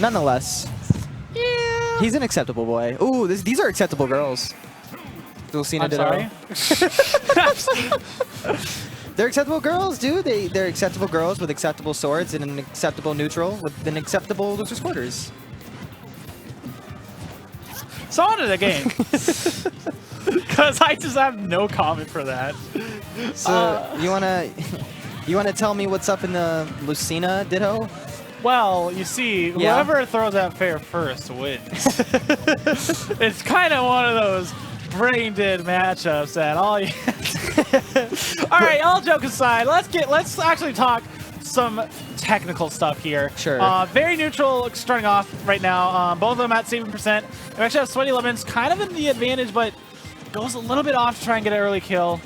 Nonetheless, yeah, he's an acceptable boy. Ooh, these are acceptable girls. Lucina Ditto. They're acceptable girls, dude. They're acceptable girls with acceptable swords and an acceptable neutral with an acceptable loser's quarters. So on to the game. Because I just have no comment for that. So you wanna tell me what's up in the Lucina Ditto? Well, you see, whoever throws out fair first wins. It's kind of one of those brain dead matchups that all you. All right, all jokes aside, let's actually talk some technical stuff here. Sure. Very neutral starting off right now. Both of them at 7%. We actually have SweatyLemons kind of in the advantage, but goes a little bit off to try and get an early kill.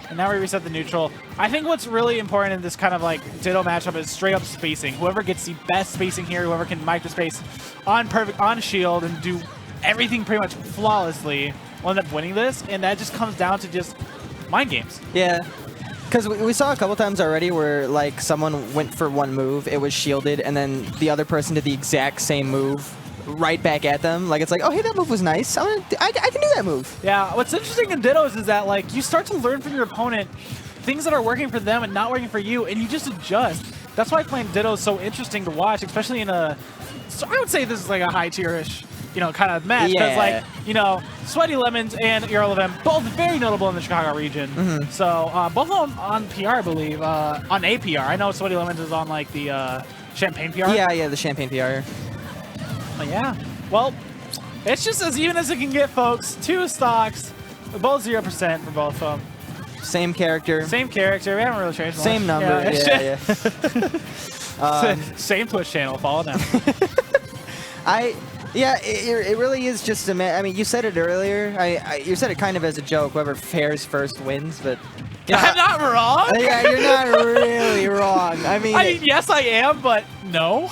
And now we reset the neutral. I think what's really important in this kind of like Ditto matchup is straight up spacing. Whoever gets the best spacing here, whoever can microspace on shield and do everything pretty much flawlessly will end up winning this. And that just comes down to just mind games. Yeah. Because we saw a couple times already where like someone went for one move, it was shielded, and then the other person did the exact same move right back at them. Like it's like, oh hey, that move was nice. I can do that move. Yeah. What's interesting in Dittos is that like you start to learn from your opponent things that are working for them and not working for you, and you just adjust. That's why playing Ditto is so interesting to watch, especially in a. So I would say this is like a high tier-ish, you know, kind of match. Because like, you know, SweatyLemons and EarlofM, both very notable in the Chicago region. So both of them on PR, I believe, on APR. I know SweatyLemons is on like the Champagne PR. Yeah, the Champagne PR. But yeah, well, it's just as even as it can get, folks. 2 stocks, both 0% for both of them. Same character. Same character. We haven't really changed much. Same number. Yeah. Same Twitch channel. Follow now. It really is just a. I mean, you said it earlier. You said it kind of as a joke. Whoever fares first wins, but. I'm not wrong. Yeah, you're not really wrong. I mean, yes, I am, but no.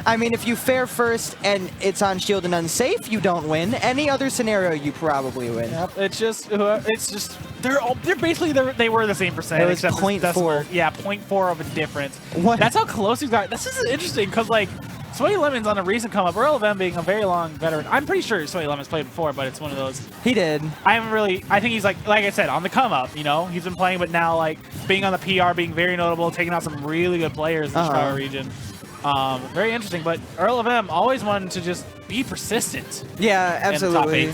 I mean, if you fare first and it's on shield and unsafe, you don't win. Any other scenario, you probably win. Yep, it's just they're basically they were the same percent. It was 0.4. Yeah, 0.4 of a difference. What? That's how close these guys. This is interesting because like SweatyLemons on a recent come up. EarlofM being a very long veteran. I'm pretty sure SweatyLemons played before, but it's one of those. He did. I think he's like I said, on the come up. You know, he's been playing, but now like being on the PR, being very notable, taking out some really good players in the Chicago region. Very interesting, but EarlofM always wanted to just be persistent. Yeah, absolutely.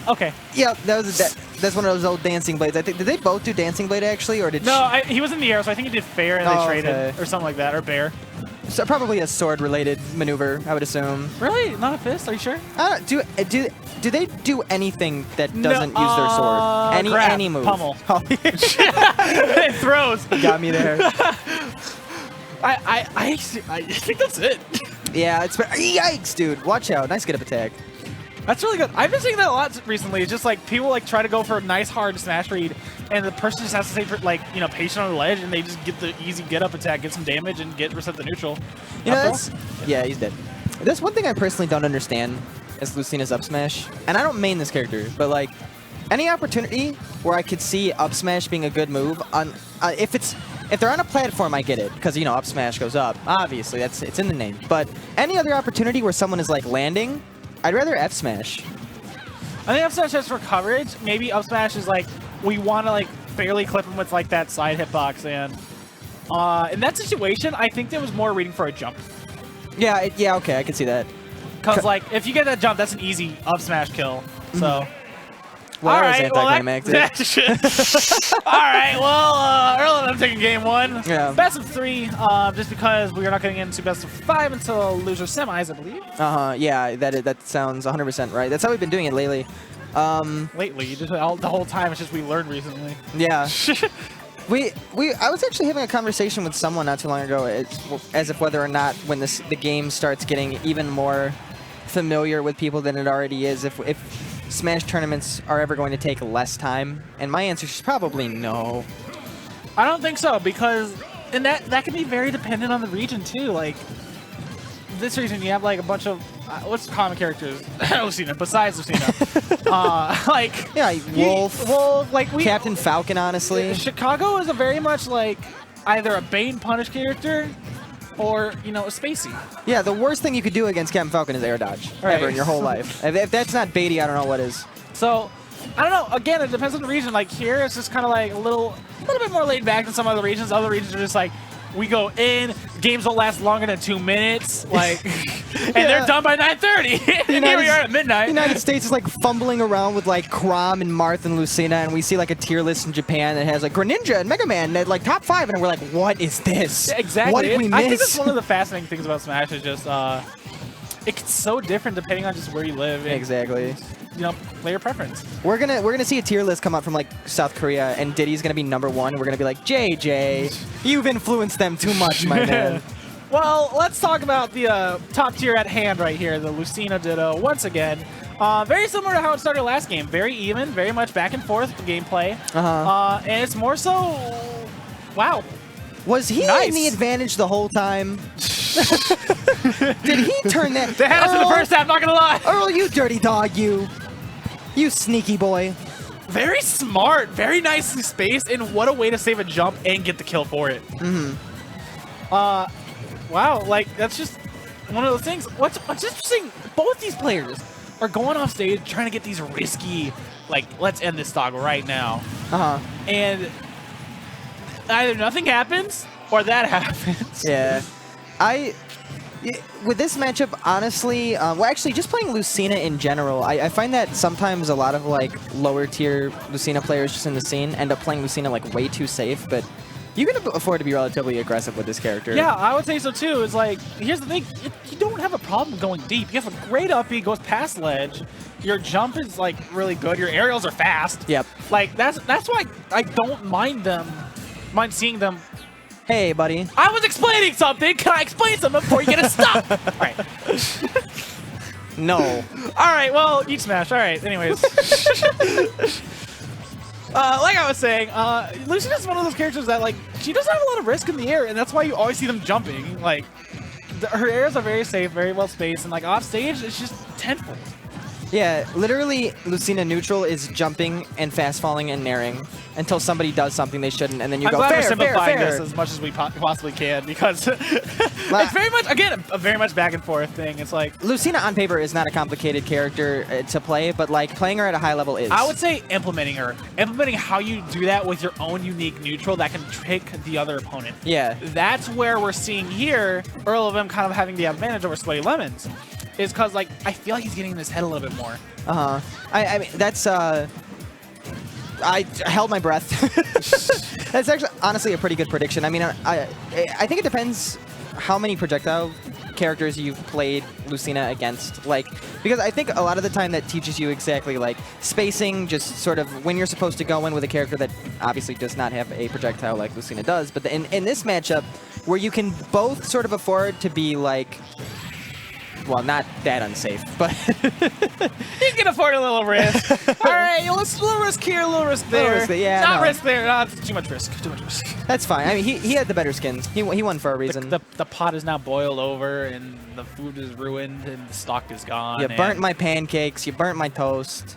Okay. Yeah, that's one of those old dancing blades. I think did they both do dancing blade actually, or did he was in the air, so I think he did fair and they traded or something like that, or bear. So probably a sword-related maneuver, I would assume. Really? Not a fist? Are you sure? Do they do anything that doesn't use their sword? Any move? Pummel. It throws. Got me there. I think that's it. Yeah, it's yikes, dude. Watch out. Nice get up attack. That's really good. I've been seeing that a lot recently. It's just like people like try to go for a nice hard smash read, and the person just has to stay for like patient on the ledge, and they just get the easy get up attack, get some damage, and reset the neutral. You know, yeah, he's dead. There's one thing I personally don't understand is Lucina's up smash, and I don't main this character, but like any opportunity where I could see up smash being a good move on if they're on a platform, I get it, because, up smash goes up. Obviously, it's in the name. But any other opportunity where someone is, like, landing, I'd rather F smash. I think F smash is for coverage. Maybe up smash is, like, we want to, like, barely clip him with, like, that side hitbox. And in that situation, I think there was more reading for a jump. Yeah, okay, I can see that. Because, like, if you get that jump, that's an easy up smash kill. So... Well, all right, anticlimactic. All right, well, I'm taking game 1. Yeah. Best of 3, just because we are not getting into best of 5 until loser semis, I believe. Yeah, that sounds 100% right. That's how we've been doing it lately. Lately, just the whole time. It's just we learned recently. Yeah. I was actually having a conversation with someone not too long ago, as if whether or not when the game starts getting even more familiar with people than it already is, if Smash tournaments are ever going to take less time, and my answer is probably no. I don't think so, because that can be very dependent on the region too. Like this region, you have like a bunch of what's common characters Lucina besides Lucina, Wolf, like Captain Falcon. Honestly, Chicago is a very much like either a bait and punish character, or, you know, spacey. Yeah, the worst thing you could do against Captain Falcon is air dodge ever in your whole life. If that's not baity, I don't know what is. So, I don't know. Again, it depends on the region. Like here, it's just kind of like a little bit more laid back than some other regions. Other regions are just like, we go in, games don't last longer than 2 minutes, like, and they're done by 9:30. And here we are at midnight. The United States is like fumbling around with like Chrom and Marth and Lucina, and we see like a tier list in Japan that has like Greninja and Mega Man at like top 5, and we're like, what is this? Yeah, exactly. What did we miss? I think that's one of the fascinating things about Smash is just it's so different depending on just where you live. And, exactly. You know, player preference. We're gonna see a tier list come out from like South Korea, and Diddy's gonna be #1. We're gonna be like, JJ, you've influenced them too much, my man. Well, let's talk about the top tier at hand right here, the Lucina Ditto once again. Very similar to how it started last game. Very even, very much back and forth gameplay. And it's more so, wow. Was he in the advantage the whole time? Did he turn that? They had us in the first half, not gonna lie. Earl, you dirty dog, you sneaky boy. Very smart, very nicely spaced, and what a way to save a jump and get the kill for it. Wow, like that's just one of those things. What's interesting, both these players are going off stage trying to get these risky, like, let's end this dog right now. And either nothing happens or that happens. Yeah. With this matchup, honestly, well, actually, just playing Lucina in general, I find that sometimes a lot of like lower tier Lucina players just in the scene end up playing Lucina like way too safe, but you can afford to be relatively aggressive with this character. Yeah, I would say so too. It's like, here's the thing, you don't have a problem going deep. You have a great up B, goes past ledge. Your jump is like really good. Your aerials are fast. Yep. Like that's why I don't mind seeing them. Hey, buddy. I was explaining something. Can I explain something before you get a stop? All right. No. All right. Well, eat Smash. All right. Anyways. Like I was saying, Lucina's one of those characters that, like, she doesn't have a lot of risk in the air, and that's why you always see them jumping. Like, her airs are very safe, very well spaced, and, like, off stage, it's just tenfold. Yeah, literally, Lucina neutral is jumping and fast falling and nairing until somebody does something they shouldn't, and then you go, fair, fair, simplifying fair. this as much as we possibly can, because it's very much, again, a very much back and forth thing. It's like Lucina on paper is not a complicated character to play, but like playing her at a high level is. I would say implementing how you do that with your own unique neutral that can trick the other opponent. Yeah, that's where we're seeing here EarlofM kind of having the advantage over SweatyLemons. Is because, like, I feel like he's getting in his head a little bit more. I mean, that's, I held my breath. That's actually, honestly, a pretty good prediction. I mean, I think it depends how many projectile characters you've played Lucina against. Like, because I think a lot of the time that teaches you exactly, like, spacing, just sort of when you're supposed to go in with a character that obviously does not have a projectile like Lucina does. But in this matchup, where you can both sort of afford to be, like, well, not that unsafe, but you can afford a little risk. All right, let's a little risk here, a little risk there. Not risk there. No, it's too much risk. Too much risk. That's fine. I mean, he had the better skins. He won for a reason. The pot is now boiled over, and the food is ruined, and the stock is gone. You burnt my pancakes. You burnt my toast.